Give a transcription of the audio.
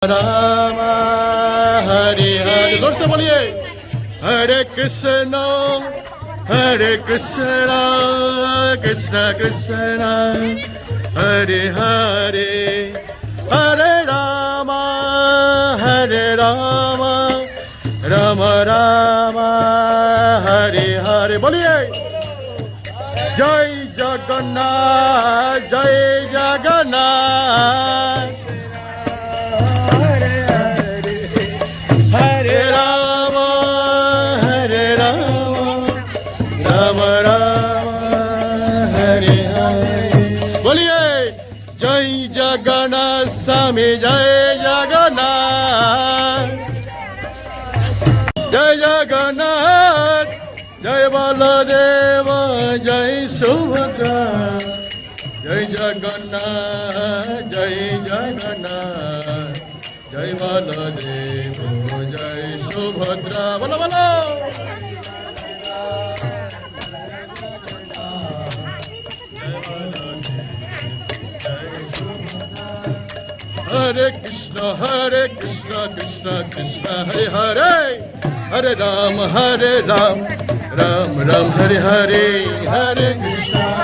Rama Hare Hare जोर से बोलिए Hare Krishna Krishna Krishna Hare Hare Hare Rama Rama Rama Hare Hare बोलिए जय Jagannath Hare Rama Rama Rama Hare Hare बोलिए जय जगन्नाथ स्वामी जय जगन्नाथ जय बलदेव जय सुभद्रा जय जगन्नाथ जय बलदेव जय सुभद्रा बोलो बोलो Hare Krishna Krishna Krishna Hare Hare Hare Ram Ram Ram Hare Hare Hare Krishna